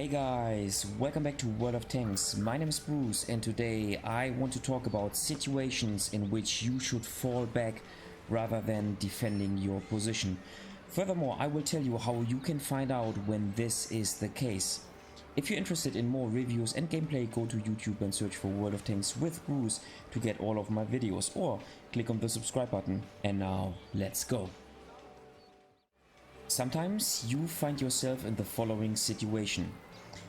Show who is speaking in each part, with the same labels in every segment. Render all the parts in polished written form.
Speaker 1: Hey guys, welcome back to World of Tanks. My name is Bruce and today I want to talk about situations in which you should fall back rather than defending your position. Furthermore, I will tell you how you can find out when this is the case. If you're interested in more reviews and gameplay, go to YouTube and search for World of Tanks with Bruce to get all of my videos, or click on the subscribe button. And now, let's go. Sometimes you find yourself in the following situation.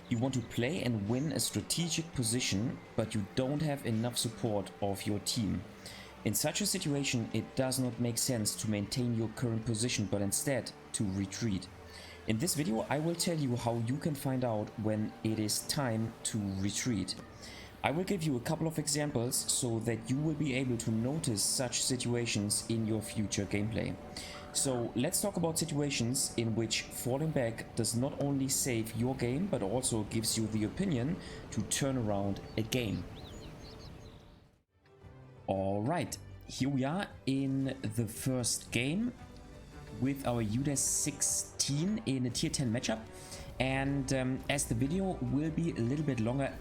Speaker 1: You want to play and win a strategic position, but you don't have enough support of your team. In such a situation, it does not make sense to maintain your current position, but instead to retreat. In this video, I will tell you how you can find out when it is time to retreat. I will give you a couple of examples so that you will be able to notice such situations in your future gameplay. So let's talk about situations in which falling back does not only save your game, but also gives you the opinion to turn around a game. Alright, here we are in the first game with our WoT 16 in a tier 10 matchup. And as the video will be a little bit longer,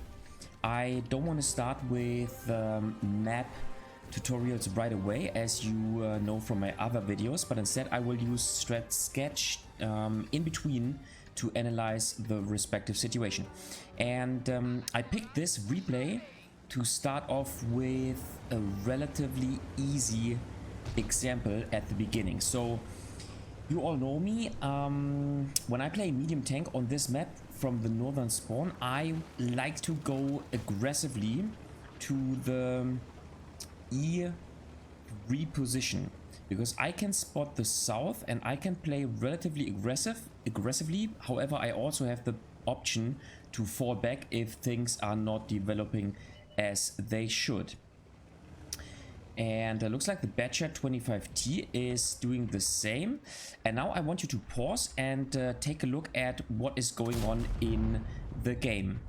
Speaker 1: I don't want to start with map tutorials right away, as you know from my other videos, but instead I will use strat sketch in between to analyze the respective situation. And I picked this replay to start off with a relatively easy example at the beginning. So you all know me, when I play medium tank on this map from the northern spawn, I like to go aggressively to the E3 position, because I can spot the south and I can play relatively aggressively. However, I also have the option to fall back if things are not developing as they should. And it looks like the Badger 25T is doing the same. And now I want you to pause and take a look at what is going on in the game.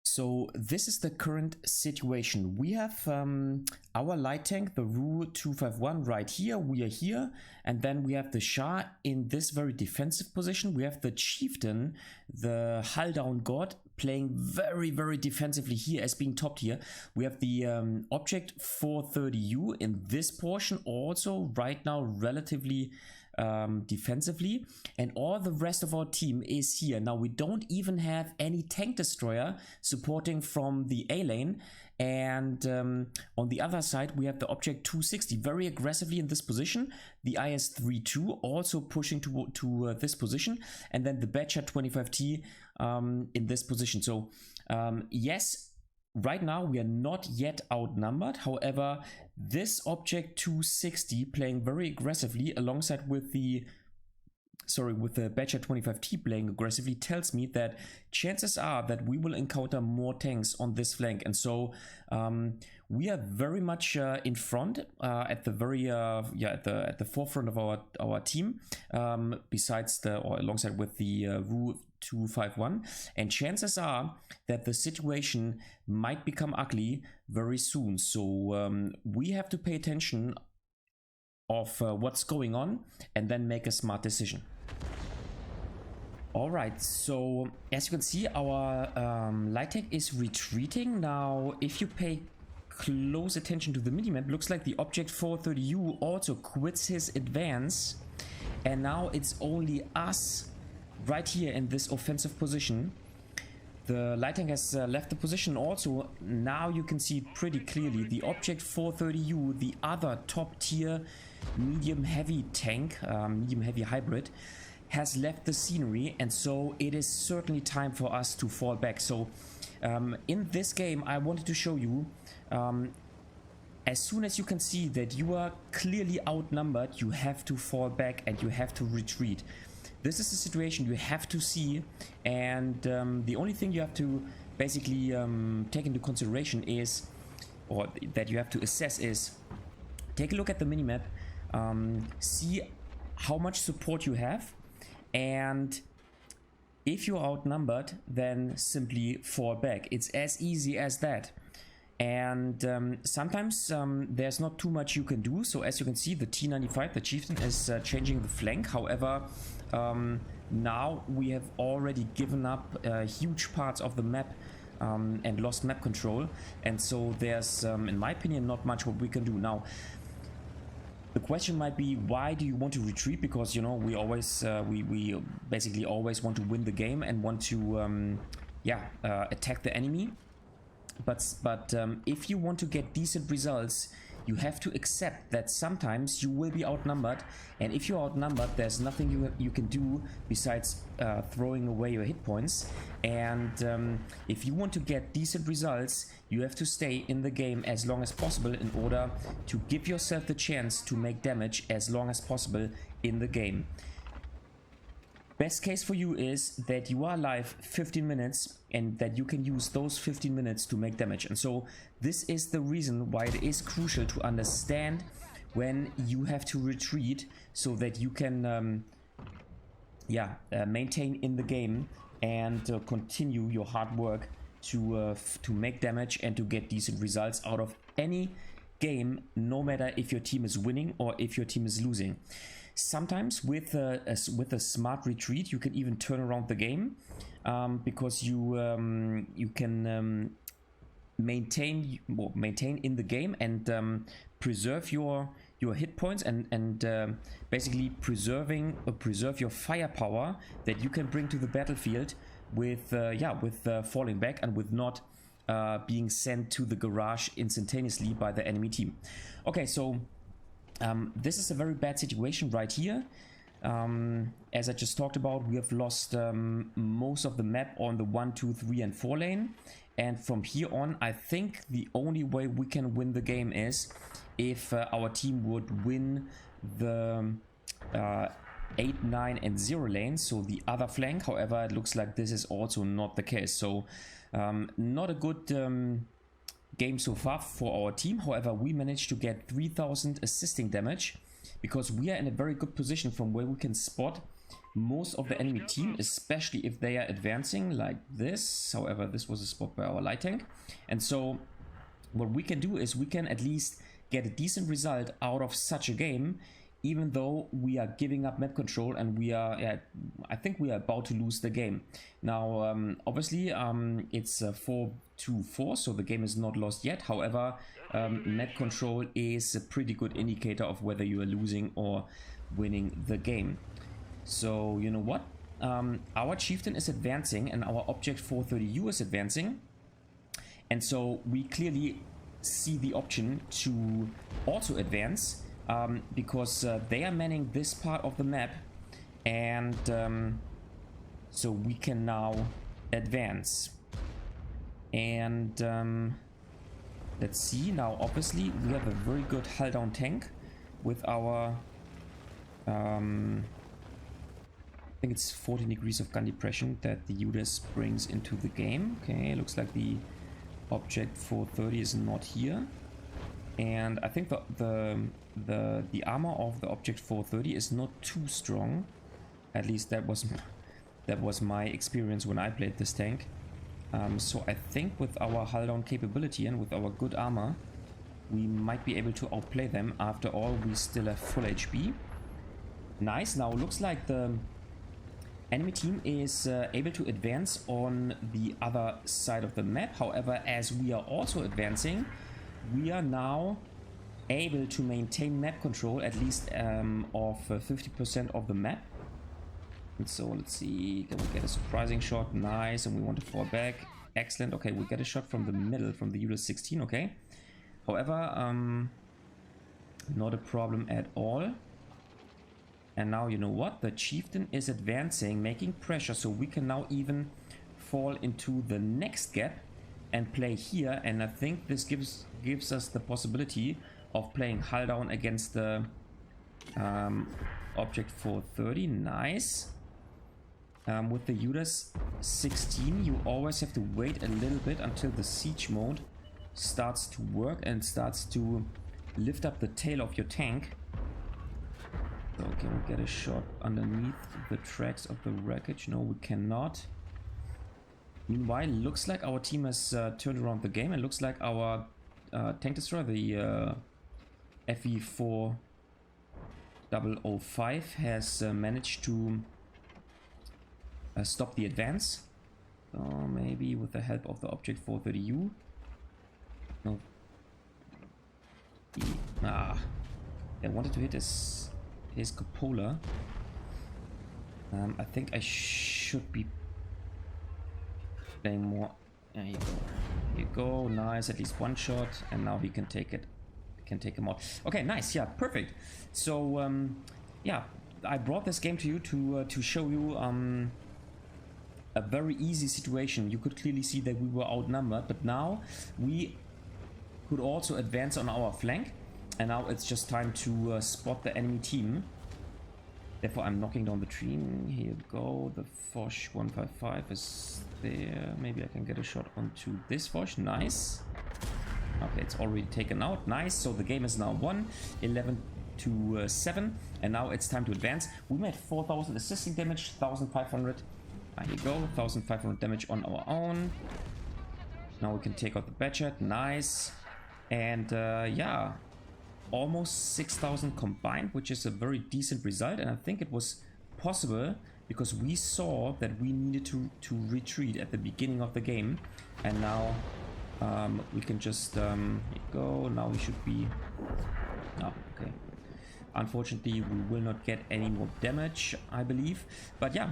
Speaker 1: So this is the current situation. We have our light tank, the WoT 251 right here. We are here. And then we have the Shah in this very defensive position. We have the Chieftain, the hull down god, playing very, very defensively here as being top tier. We have the object 430U in this portion also right now relatively defensively, and all the rest of our team is here. Now we don't even have any tank destroyer supporting from the A lane, and on the other side we have the object 260 very aggressively in this position, the IS-32 also pushing to this position, and then the Badger 25T in this position. So yes, right now we are not yet outnumbered. However, this object 260 playing very aggressively alongside with the Badger 25T playing aggressively tells me that chances are that we will encounter more tanks on this flank. And so we are very much in front at the very at the forefront of our team, besides or alongside with the WoT 251, and chances are that the situation might become ugly very soon. So we have to pay attention of what's going on and then make a smart decision. All right, so as you can see, our light tank is retreating. Now if you pay close attention to the minimap, looks like the object 430U also quits his advance, and now it's only us right here in this offensive position. The light tank has left the position also. Now you can see pretty clearly the object 430U, the other top tier medium heavy tank, medium heavy hybrid, has left the scenery, and so it is certainly time for us to fall back. So in this game I wanted to show you, as soon as you can see that you are clearly outnumbered, you have to fall back and you have to retreat. This is a situation you have to see, and the only thing you have to basically take into consideration is, or that you have to assess is, take a look at the minimap, see how much support you have, and if you're outnumbered, then simply fall back. It's as easy as that. And sometimes there's not too much you can do. So as you can see, the T95, the Chieftain, is changing the flank. However, Now we have already given up huge parts of the map and lost map control, and so there's in my opinion not much what we can do now. The question might be, why do you want to retreat? Because, you know, we always we basically always want to win the game and want to attack the enemy. But if you want to get decent results, you have to accept that sometimes you will be outnumbered, and if you're outnumbered, there's nothing you can do besides throwing away your hit points. And if you want to get decent results, you have to stay in the game as long as possible in order to give yourself the chance to make damage as long as possible in the game. Best case for you is that you are alive 15 minutes and that you can use those 15 minutes to make damage. And so this is the reason why it is crucial to understand when you have to retreat, so that you can maintain in the game and continue your hard work to make damage and to get decent results out of any game, no matter if your team is winning or if your team is losing. Sometimes with a smart retreat, you can even turn around the game, because you can maintain in the game and preserve your hit points and basically preserve your firepower that you can bring to the battlefield with falling back and with not being sent to the garage instantaneously by the enemy team. Okay, so this is a very bad situation right here. As I just talked about, we have lost most of the map on the 1, 2, 3 and 4 lane, and from here on I think the only way we can win the game is if our team would win the 8, 9 and 0 lanes, so the other flank. However, it looks like this is also not the case, so not a good game so far for our team. However, we managed to get 3000 assisting damage because we are in a very good position from where we can spot most of the enemy team, especially if they are advancing like this. However, this was a spot by our light tank, and so what we can do is we can at least get a decent result out of such a game, even though we are giving up map control and we are I think we are about to lose the game. Now obviously it's 4-4, so the game is not lost yet. However, map control is a pretty good indicator of whether you are losing or winning the game. So you know what, our chieftain is advancing and our object 430U is advancing, and so we clearly see the option to also advance, because they are manning this part of the map, and so we can now advance. And let's see, now obviously we have a very good hull down tank with our I think it's 14 degrees of gun depression that the UDES brings into the game. Okay, looks like the object 430 is not here, and I think the armor of the object 430 is not too strong. At least that was my experience when I played this tank. So I think with our hull down capability and with our good armor, we might be able to outplay them. After all, we still have full HP. Nice. Now looks like the enemy team is able to advance on the other side of the map. However, as we are also advancing, we are now able to maintain map control, at least of 50% of the map. And so let's see, can we get a surprising shot? Nice. And we want to fall back. Excellent. Okay, we get a shot from the middle, from the UDES 16. Okay, however, not a problem at all. And now you know what, the chieftain is advancing, making pressure, so we can now even fall into the next gap and play here. And I think this gives us the possibility of playing hull down against the object 430. Nice. With the UDES 16, you always have to wait a little bit until the siege mode starts to work and starts to lift up the tail of your tank. So can we get a shot underneath the tracks of the wreckage? No, we cannot. Meanwhile, looks like our team has turned around the game. It looks like our tank destroyer, the FE4005, has managed to stop the advance. So maybe with the help of the object 430U. No. I wanted to hit his cupola. I think I should be playing more. There you go. Here you go. Nice. At least one shot, and now he can take it. Can take him out. Okay, nice. Yeah, perfect. So yeah, I brought this game to you to show you a very easy situation. You could clearly see that we were outnumbered, but now we could also advance on our flank, and now it's just time to spot the enemy team. Therefore, I'm knocking down the tree. Here you go. The Foch 155 is there. Maybe I can get a shot onto this Foch. Nice. Okay, it's already taken out. Nice. So the game is now won, 11-7, and now it's time to advance. We made 4,000 assisting damage, 1,500. There you go, 1,500 damage on our own. Now we can take out the Badger. Nice. And yeah, almost 6,000 combined, which is a very decent result. And I think it was possible because we saw that we needed to retreat at the beginning of the game. And now we can just here you go. Now we should be... Oh, okay. Unfortunately, we will not get any more damage, I believe. But yeah,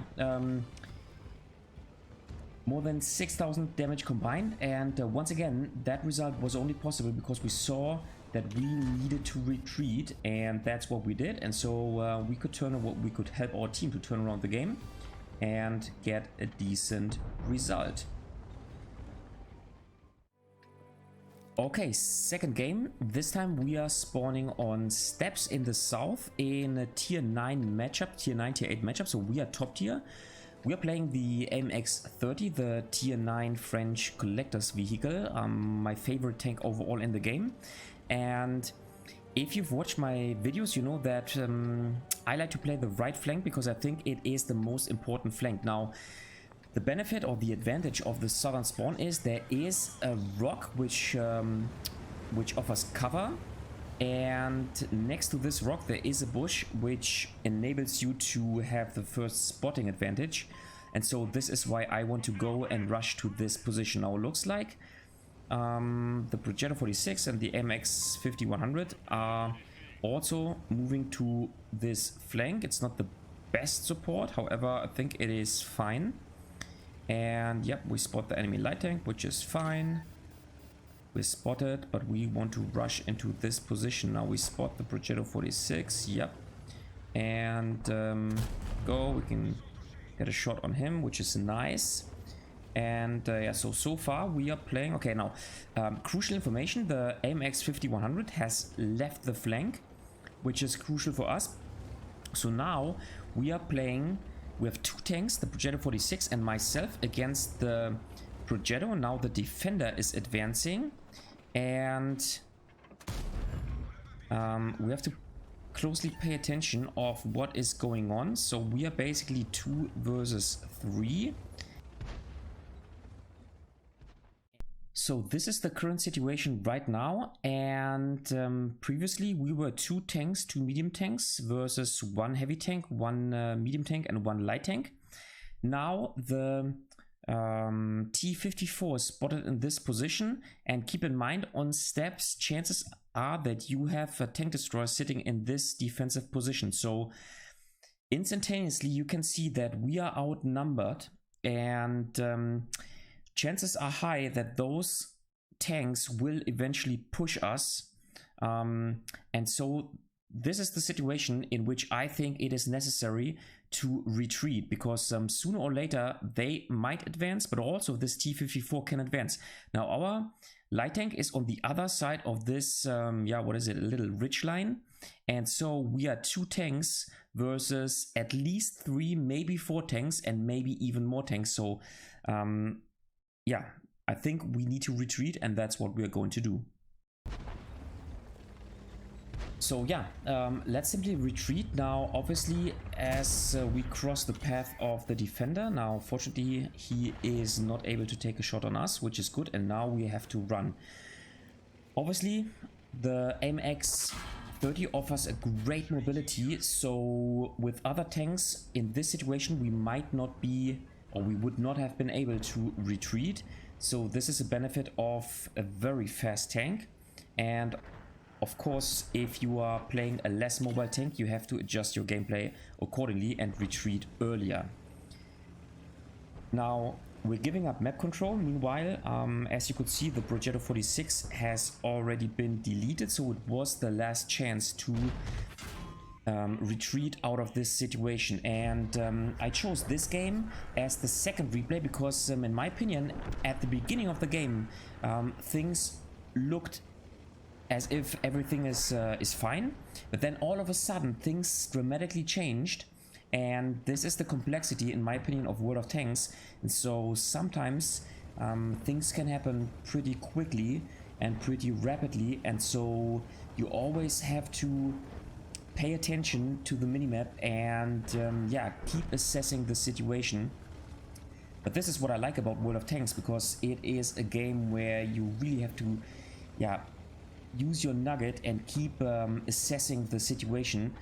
Speaker 1: more than 6,000 damage combined, and once again that result was only possible because we saw that we needed to retreat, and that's what we did. And so we could help our team to turn around the game and get a decent result. Okay, second game. This time we are spawning on steps in the south in a tier 9 matchup, tier 9 tier 8 matchup, so we are top tier. We are playing the AMX-30, the tier 9 French collector's vehicle, my favorite tank overall in the game. And if you've watched my videos, you know that I like to play the right flank because I think it is the most important flank. Now, the benefit or the advantage of the southern spawn is there is a rock which offers cover. And next to this rock there is a bush which enables you to have the first spotting advantage, and so this is why I want to go and rush to this position. Now it looks like the Progetto 46 and the MX 5100 are also moving to this flank. It's not the best support, however I think it is fine. And yep, we spot the enemy light tank, which is fine. We spotted, but we want to rush into this position. Now we spot the Progetto 46, yep. And go, we can get a shot on him, which is nice. And yeah, so far we are playing, okay, now, crucial information, the AMX 5100 has left the flank, which is crucial for us. So now we are playing, we have two tanks, the Progetto 46 and myself against the Progetto. Now the defender is advancing, and we have to closely pay attention of what is going on. So we are basically 2 versus 3. So this is the current situation right now, and previously we were 2 tanks, 2 medium tanks versus 1 heavy tank, 1 medium tank and 1 light tank. Now the T-54 is spotted in this position, and keep in mind on steps chances are that you have a tank destroyer sitting in this defensive position. So instantaneously you can see that we are outnumbered, and chances are high that those tanks will eventually push us, and so this is the situation in which I think it is necessary to retreat, because sooner or later they might advance, but also this T-54 can advance. Now our light tank is on the other side of this, yeah, what is it, a little ridge line, and so we are 2 tanks versus at least 3, maybe 4 tanks, and maybe even more tanks. So yeah, I think we need to retreat, and that's what we are going to do. So yeah, let's simply retreat now, obviously, as we cross the path of the defender. Now, fortunately, he is not able to take a shot on us, which is good, and now we have to run. Obviously, the AMX-30 offers a great mobility, so with other tanks in this situation, we might not be or we would not have been able to retreat. So this is a benefit of a very fast tank. And of course, if you are playing a less mobile tank, you have to adjust your gameplay accordingly and retreat earlier. Now, we're giving up map control. Meanwhile, as you could see, the WoT 46 has already been deleted, so it was the last chance to retreat out of this situation. And I chose this game as the second replay because, in my opinion, at the beginning of the game, things looked as if everything is fine, but then all of a sudden things dramatically changed. And this is the complexity, in my opinion, of World of Tanks. And so sometimes things can happen pretty quickly and pretty rapidly. And so you always have to pay attention to the minimap and yeah, keep assessing the situation. But this is what I like about World of Tanks, because it is a game where you really have to, yeah, use your nugget and keep assessing the situation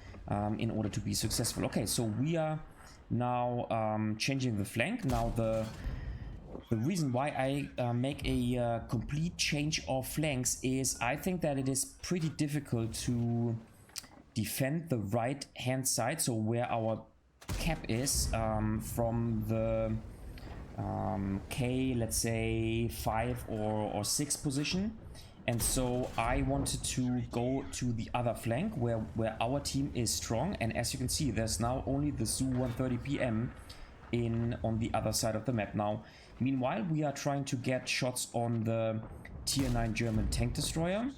Speaker 1: in order to be successful. Okay, so we are now changing the flank. Now the reason why I make a complete change of flanks is I think that it is pretty difficult to defend the right hand side, so where our cap is, from the K, let's say 5 or 6 position. And so I wanted to go to the other flank where our team is strong. And as you can see, there's now only the Su-130 PM on the other side of the map. Now, meanwhile, we are trying to get shots on the tier 9 German tank destroyer.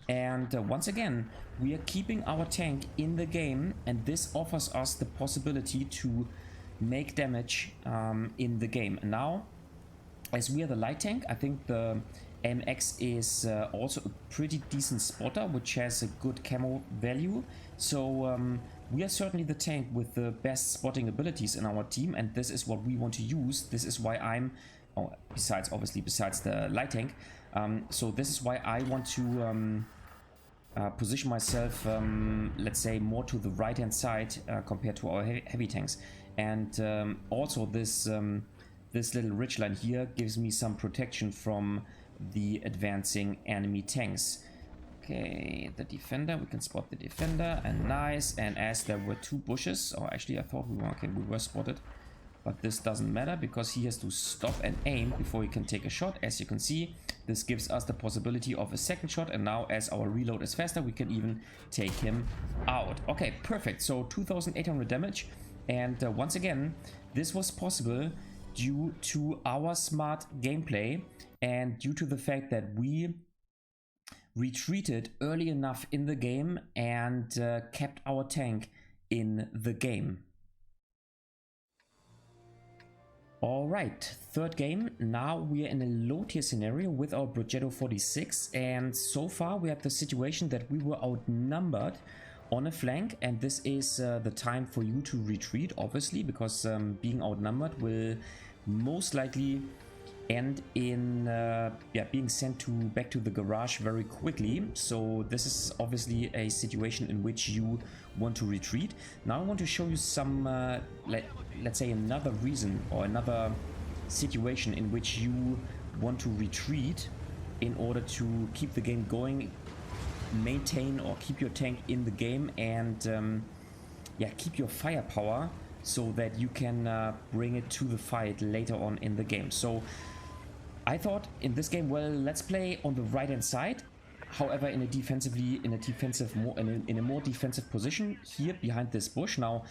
Speaker 1: And once again, we are keeping our tank in the game, and this offers us the possibility to make damage in the game. And now, as we are the light tank, I think the MX is also a pretty decent spotter, which has a good camo value. So we are certainly the tank with the best spotting abilities in our team, and this is what we want to use. This is why I'm, besides the light tank, so this is why I want to position myself, let's say, more to the right hand side compared to our heavy tanks. And also this little ridgeline here gives me some protection from the advancing enemy tanks. Okay, the defender, we can spot the defender, and nice. And as there were 2 bushes, or actually I thought we were spotted, but this doesn't matter because he has to stop and aim before he can take a shot. As you can see, this gives us the possibility of a second shot, and now as our reload is faster, we can even take him out. Okay, perfect. So 2,800 damage, and once again, this was possible due to our smart gameplay and due to the fact that we retreated early enough in the game and kept our tank in the game. Alright, third game. Now we are in a low tier scenario with our WoT 46, and so far we had the situation that we were outnumbered on a flank, and this is the time for you to retreat, obviously, because being outnumbered will most likely end in being sent back to the garage very quickly. So this is obviously a situation in which you want to retreat. Now I want to show you some let's say another reason or another situation in which you want to retreat in order to keep the game going, maintain or keep your tank in the game, and keep your firepower so that you can bring it to the fight later on in the game. So I thought in this game, well, let's play on the right hand side, however in a more defensive position here behind this bush. Now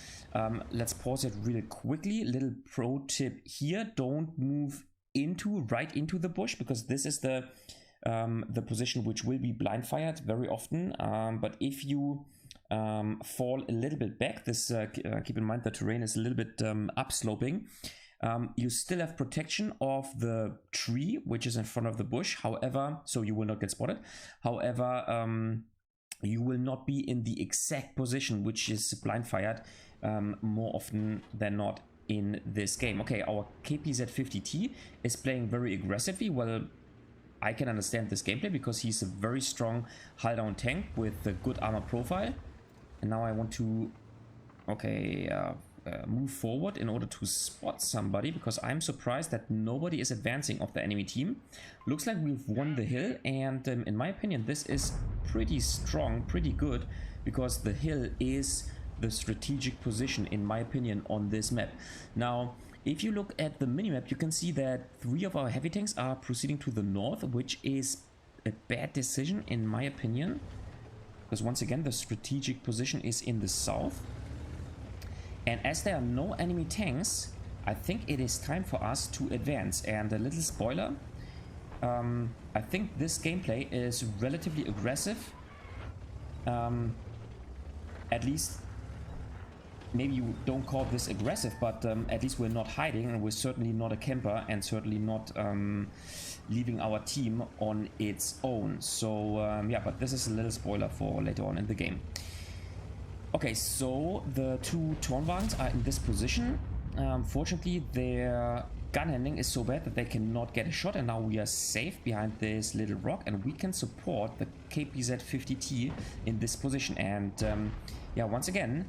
Speaker 1: let's pause it really quickly. Little pro tip here: don't move right into the bush, because this is the position which will be blind fired very often. But if you fall a little bit back, this keep in mind the terrain is a little bit upsloping, you still have protection of the tree which is in front of the bush, however, so you will not get spotted. However, you will not be in the exact position which is blind fired more often than not in this game. Okay, our KPZ-50T is playing very aggressively. Well, I can understand this gameplay because he's a very strong hull down tank with a good armor profile. And now I want to, okay, move forward in order to spot somebody, because I'm surprised that nobody is advancing of the enemy team. Looks like we've won the hill, and in my opinion this is pretty strong, pretty good, because the hill is the strategic position in my opinion on this map. Now if you look at the minimap, you can see that 3 of our heavy tanks are proceeding to the north, which is a bad decision in my opinion, because once again the strategic position is in the south. And as there are no enemy tanks, I think it is time for us to advance. And a little spoiler, I think this gameplay is relatively aggressive. At least, maybe you don't call this aggressive, but at least we're not hiding, and we're certainly not a camper, and certainly not leaving our team on its own. So yeah, but this is a little spoiler for later on in the game. Okay, so the 2 Tornwagens are in this position. Fortunately, their gun handling is so bad that they cannot get a shot, and now we are safe behind this little rock, and we can support the KPZ-50T in this position. And yeah, once again,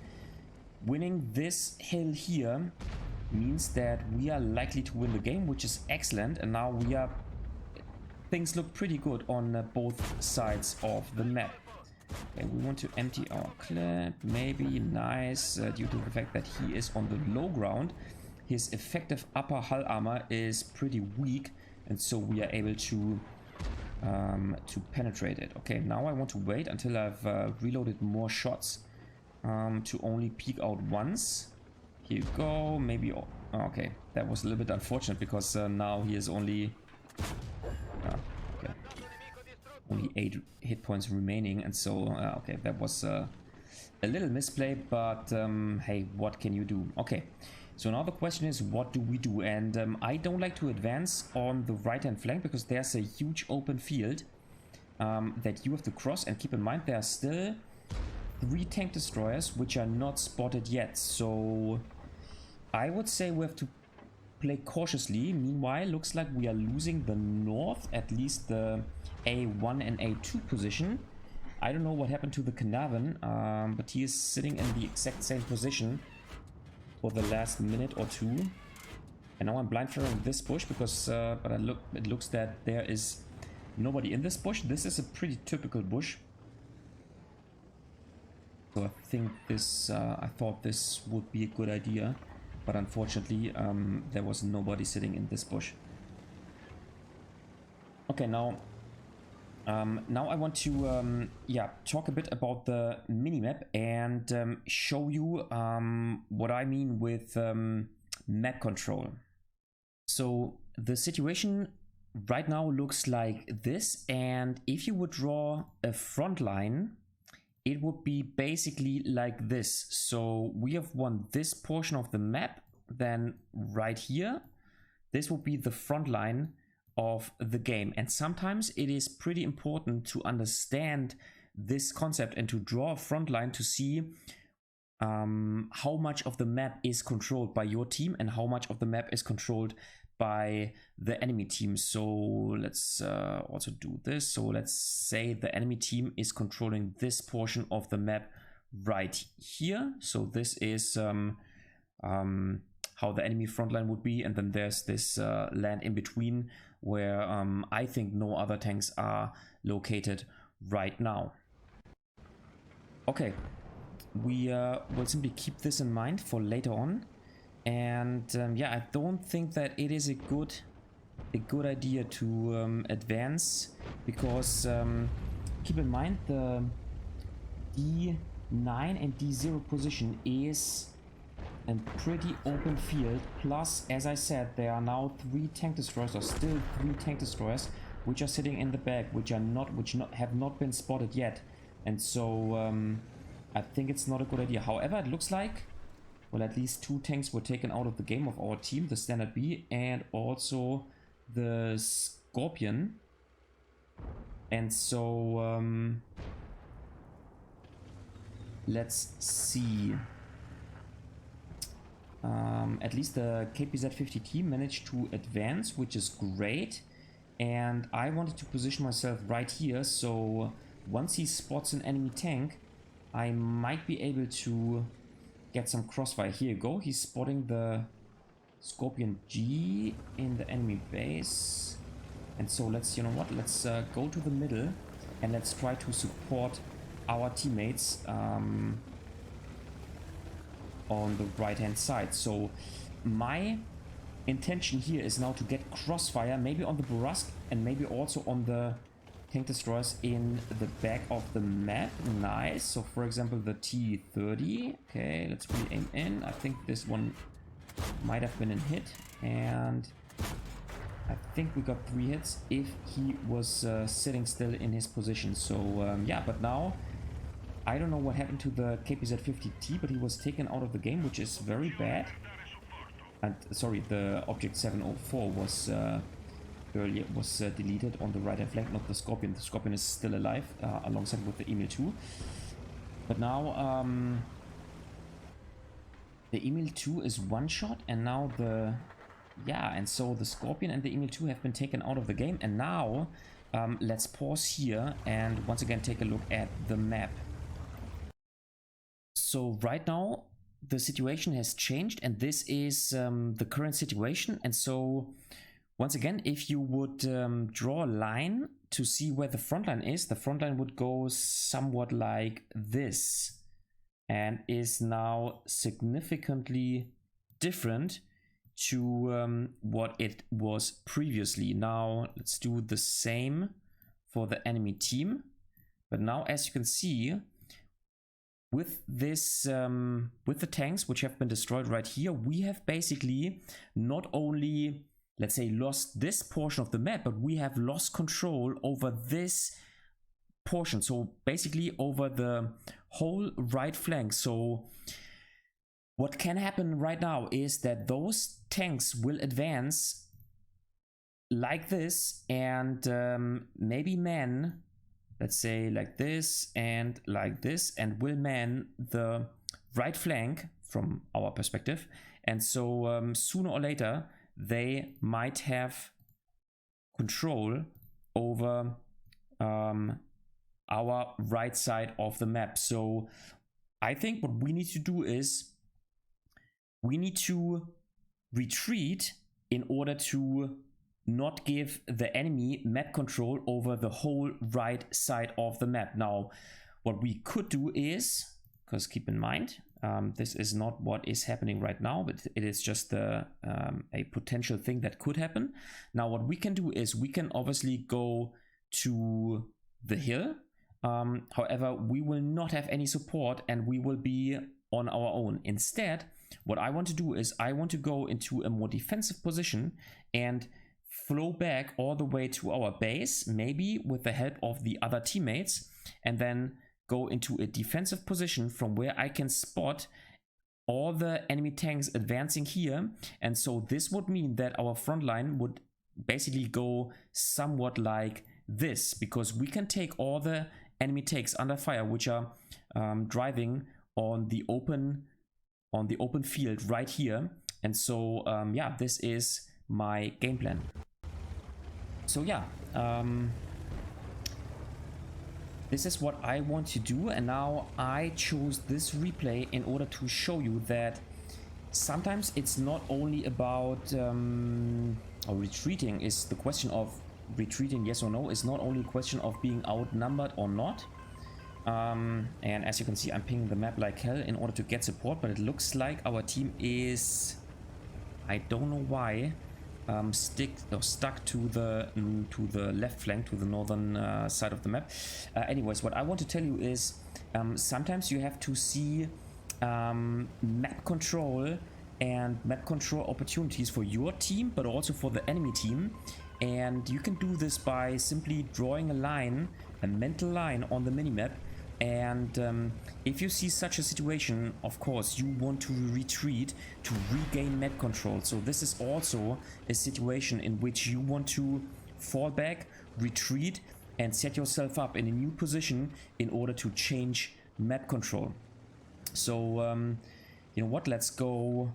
Speaker 1: winning this hill here means that we are likely to win the game, which is excellent. And now things look pretty good on both sides of the map. Okay, we want to empty our clip, maybe, nice, due to the fact that he is on the low ground. His effective upper hull armor is pretty weak, and so we are able to penetrate it. Okay, now I want to wait until I've reloaded more shots to only peek out once. Here you go, maybe, oh, okay, that was a little bit unfortunate, because now he is only... only 8 hit points remaining, and so okay, that was a little misplay, but hey, what can you do? Okay, so now the question is, what do we do? And I don't like to advance on the right hand flank, because there's a huge open field that you have to cross, and keep in mind there are still 3 tank destroyers which are not spotted yet. So I would say we have to play cautiously. Meanwhile, looks like we are losing the north, at least the A1 and A2 position. I don't know what happened to the Carnarvon, but he is sitting in the exact same position for the last minute or two. And now I'm blind firing this bush, because but it looks that there is nobody in this bush. This is a pretty typical bush. So I think this, I thought this would be a good idea, but unfortunately there was nobody sitting in this bush. Okay, now I want to yeah, talk a bit about the minimap and show you what I mean with map control. So the situation right now looks like this, and if you would draw a front line, it would be basically like this. So we have won this portion of the map, then right here, this will be the front line of the game. And sometimes it is pretty important to understand this concept and to draw a front line to see how much of the map is controlled by your team and how much of the map is controlled by the enemy team. So let's also do this. So let's say the enemy team is controlling this portion of the map right here. So this is how the enemy front line would be, and then there's this land in between where I think no other tanks are located right now. Okay, we will simply keep this in mind for later on. And yeah, I don't think that it is a good idea to advance, because keep in mind the D9 and D0 position is a pretty open field. Plus, as I said, there are now 3 tank destroyers, or still 3 tank destroyers, which are sitting in the back, which have not been spotted yet. And so I think it's not a good idea. However, it looks like, well, at least 2 tanks were taken out of the game of our team, the Standard B and also the Scorpion. And so let's see. At least the KPZ-50T managed to advance, which is great. And I wanted to position myself right here, so once he spots an enemy tank, I might be able to get some crossfire. Here you go. He's spotting the Scorpion G in the enemy base. And so let's, you know what, let's go to the middle and let's try to support our teammates on the right hand side. So my intention here is now to get crossfire, maybe on the Brusque and maybe also on the tank destroyers in the back of the map. Nice. So for example the T-30. Okay, let's really aim in. I think this one might have been a hit, and I think we got 3 hits if he was sitting still in his position. So yeah, but now I don't know what happened to the KPZ-50T, but he was taken out of the game, which is very bad. And sorry, the Object 704 was earlier deleted on the right hand flank, not the Scorpion. The Scorpion is still alive alongside with the Emil 2. But now the Emil 2 is one shot, and now the and so the Scorpion and the Emil 2 have been taken out of the game. And now let's pause here and once again take a look at the map. So right now the situation has changed, and this is the current situation. And so once again, if you would draw a line to see where the front line is, the front line would go somewhat like this and is now significantly different to what it was previously. Now let's do the same for the enemy team. But now, as you can see, with this with the tanks which have been destroyed right here, we have basically not only, let's say, lost this portion of the map, but we have lost control over this portion. So basically over the whole right flank. So what can happen right now is that those tanks will advance like this and maybe man, let's say like this, and will man the right flank from our perspective. And so sooner or later they might have control over our right side of the map. So I think what we need to do is we need to retreat in order to not give the enemy map control over the whole right side of the map. Now, what we could do is, because keep in mind, this is not what is happening right now, but it is just a potential thing that could happen. Now, what we can do is we can obviously go to the hill. However, we will not have any support and we will be on our own. Instead, what I want to do is I want to go into a more defensive position and flow back all the way to our base, maybe with the help of the other teammates, and then go into a defensive position from where I can spot all the enemy tanks advancing here. And so this would mean that our front line would basically go somewhat like this, because we can take all the enemy tanks under fire which are driving on the open field right here. And so yeah, this is my game plan. So yeah, this is what I want to do, and now I chose this replay in order to show you that sometimes it's not only about or retreating is the question of retreating, yes or no, is not only a question of being outnumbered or not. And as you can see, I'm pinging the map like hell in order to get support, but it looks like our team is, I don't know why, stuck to the left flank, to the northern side of the map. Anyways, what I want to tell you is sometimes you have to see map control and map control opportunities for your team, but also for the enemy team. And you can do this by simply drawing a line, a mental line on the minimap. And if you see such a situation, of course, you want to retreat to regain map control. So this is also a situation in which you want to fall back, retreat, and set yourself up in a new position in order to change map control. So, you know what, let's go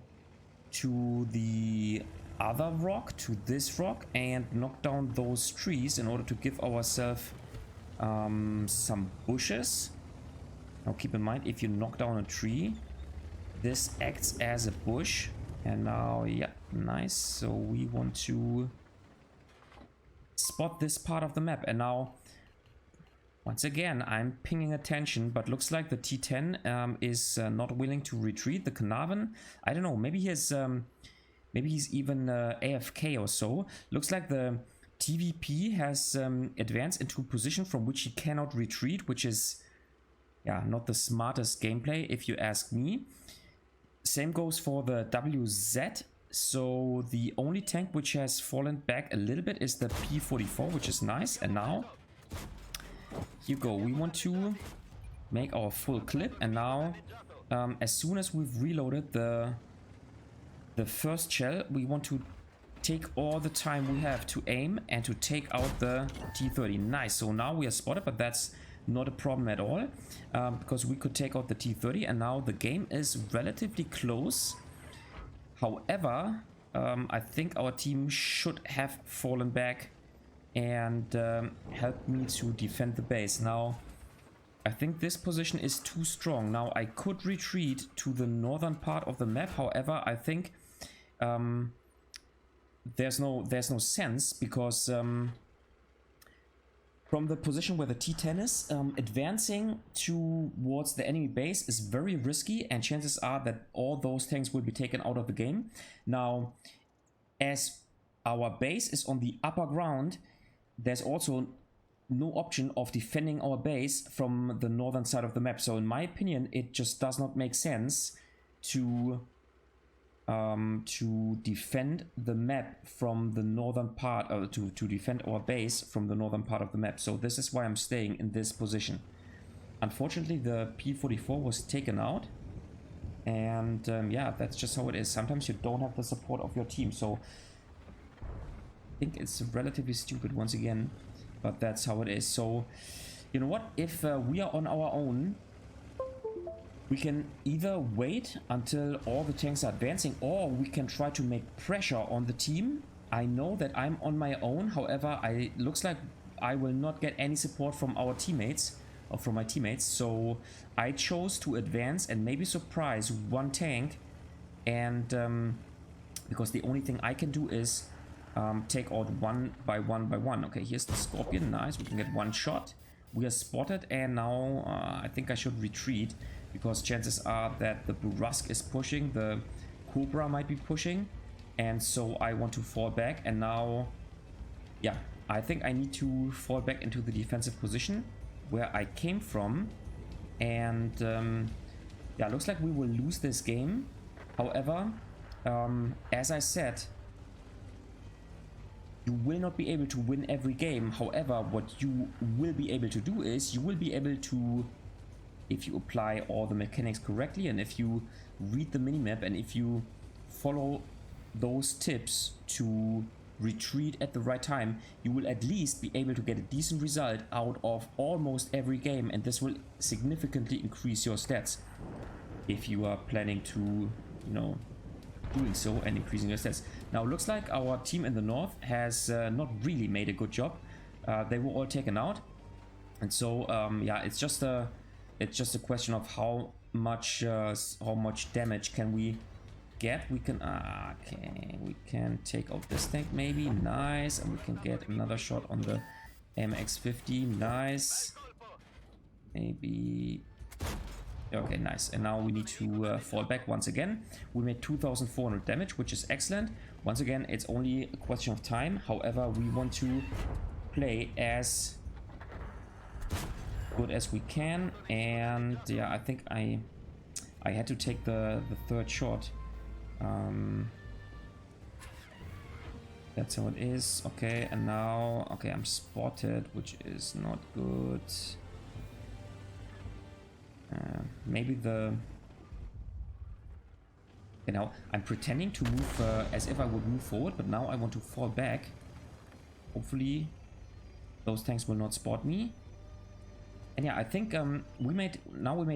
Speaker 1: to the other rock, to this rock, and knock down those trees in order to give ourselves some bushes. Now keep in mind, if you knock down a tree, this acts as a bush. And now, yeah, nice. So we want to spot this part of the map. And now, once again, I'm pinging attention, but looks like the T10 is not willing to retreat. The Carnarvon, I don't know, maybe he's even AFK or so. Looks like the TVP has advanced into a position from which he cannot retreat, which is, yeah, not the smartest gameplay if you ask me. Same goes for the WZ. So the only tank which has fallen back a little bit is the P44, which is nice. And now, here you go. We want to make our full clip. And now, as soon as we've reloaded the first shell, we want to take all the time we have to aim and to take out the T30. Nice. So now we are spotted, but that's not a problem at all, because we could take out the T30, and now the game is relatively close. However, I think our team should have fallen back and helped me to defend the base. Now, I think this position is too strong. Now, I could retreat to the northern part of the map. However, I think there's no sense, because from the position where the T10 is, advancing towards the enemy base is very risky, and chances are that all those tanks will be taken out of the game. Now, as our base is on the upper ground, there's also no option of defending our base from the northern side of the map. So in my opinion, it just does not make sense to defend the map from the northern part, or to defend our base from the northern part of the map. So this is why I'm staying in this position. Unfortunately, the P44 was taken out, and yeah, that's just how it is. Sometimes you don't have the support of your team, so I think it's relatively stupid once again, but that's how it is. So, you know what, if we are on our own, we can either wait until all the tanks are advancing, or we can try to make pressure on the team. I know that I'm on my own, however, looks like I will not get any support from our teammates, or from my teammates, so I chose to advance and maybe surprise one tank, and because the only thing I can do is take out one by one. Okay, here's the Scorpion, nice, we can get one shot. We are spotted, and now I think I should retreat, because chances are that the Brusque is pushing, the Cobra might be pushing, and so I want to fall back. And now, yeah, I think I need to fall back into the defensive position where I came from, and yeah, looks like we will lose this game. However, as I said, you will not be able to win every game. However, what you will be able to do is you will be able to, if you apply all the mechanics correctly, and if you read the minimap, and if you follow those tips to retreat at the right time, you will at least be able to get a decent result out of almost every game, and this will significantly increase your stats if you are planning to, you know, doing so and increasing your stats. Now, looks like our team in the north has not really made a good job. They were all taken out, and so yeah, it's just a question of how much damage can we get. We can okay, we can take out this tank maybe, nice, and we can get another shot on the MX50, nice, maybe. Okay, nice. And now we need to fall back once again. We made 2,400 damage, which is excellent. Once again, it's only a question of time. However, we want to play as good as we can, and yeah, I think I had to take the third shot. That's how it is. Okay, and now, okay, I'm spotted, which is not good. Maybe you know, I'm pretending to move as if I would move forward, but now I want to fall back. Hopefully those tanks will not spot me. And yeah, I think we made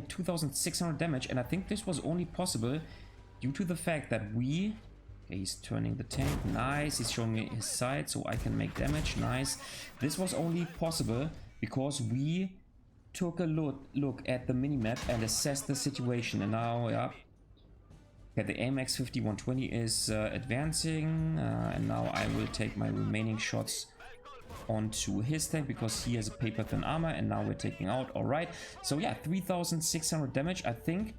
Speaker 1: 2,600 damage, and I think this was only possible due to the fact that okay, he's turning the tank, nice, he's showing me his side so I can make damage, nice. This was only possible because we took a look at the minimap and assessed the situation. And now, yeah, Okay, the AMX 5120 is advancing, and now I will take my remaining shots onto his tank because he has a paper thin armor, and now we're taking out. All right, so yeah, 3,600 damage. I think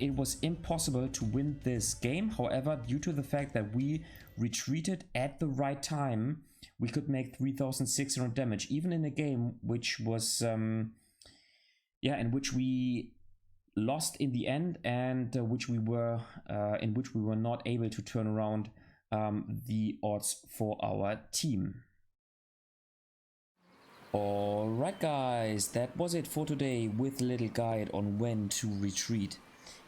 Speaker 1: it was impossible to win this game. However, due to the fact that we retreated at the right time, we could make 3,600 damage, even in a game which was yeah, in which we lost in the end, and in which we were not able to turn around the odds for our team. Alright guys, that was it for today with a little guide on when to retreat.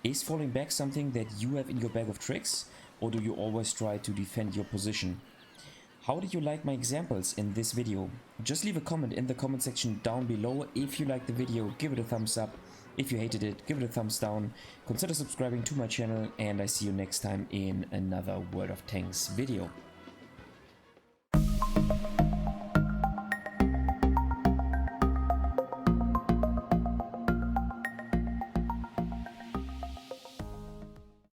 Speaker 1: Is falling back something that you have in your bag of tricks, or do you always try to defend your position? How did you like my examples in this video? Just leave a comment in the comment section down below. If you liked the video, give it a thumbs up. If you hated it, give it a thumbs down. Consider subscribing to my channel, and I see you next time in another World of Tanks video.